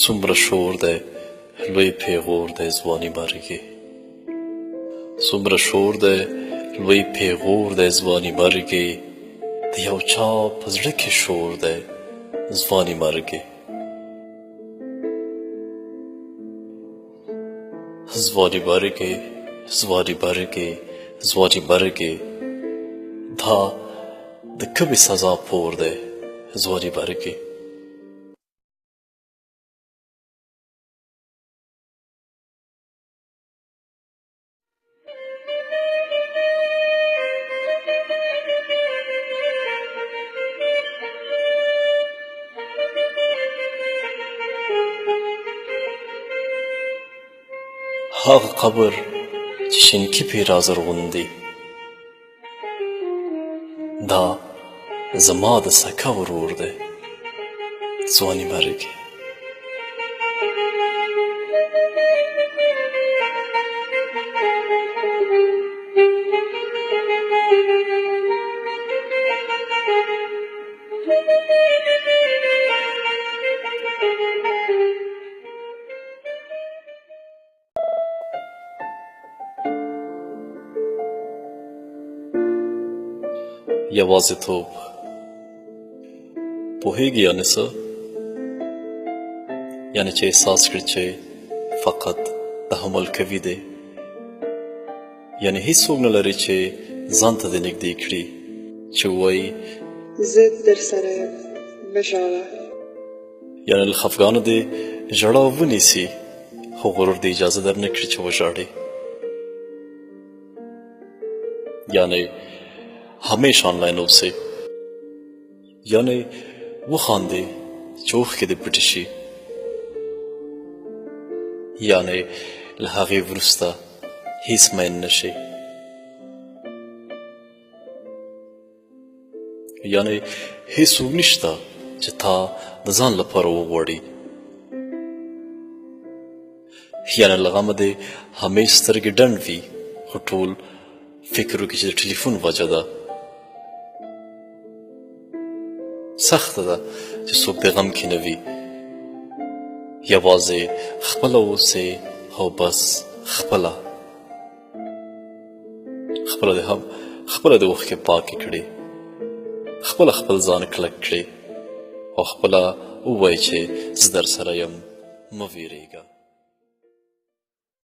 څومره شور دی لوی پیغور دی ځواني مرګې څومره شور دی لوی پیغور دی ځواني مرګې د یو چا په زړه کې شور دی ځواني مرګې ځواني مرګې ځواني مرګې ځواني مرګې دا د کومې سزا پور دی ځواني مرګې هغه قبر چې شینکي پې رازرغون دی دا زما د سکه ورور دی ځواني مرګې یوازیتوب پوهیږي یعنې څه یعنې چې احساس کړي چې فقط تحمل کوي دی یعنې هیڅوک نه لري چې ځان ته دې نږدې کړي چې ووایي زه درسره یم مه ژاړه یعنې له خفګانه دې ژړا ونیسي خو غرور دې اجازه در نه کړي چې وژاړې یعنې همیشه آنلاین اوسئ یعنې وخاندئ چې اوښکې دې پټې شي یعنې له هغې وروسته هیڅ مین نه شي یعنې هیڅوک نشته چې تا د ځان لپاره وغواړي یعنې له غمه دې همیش سترګې ډنډ وي خو ټول فکر وکړي چې د ټلیفون وجه ده سخته ده چې څوک د غم کې نه وي یوازې خپله اوسئ او بس خپله دې اوښکې پاکې کړي خپله خپل ځان کلک کړي او خپله ووایي چې زه در سره یم مه ویرېږه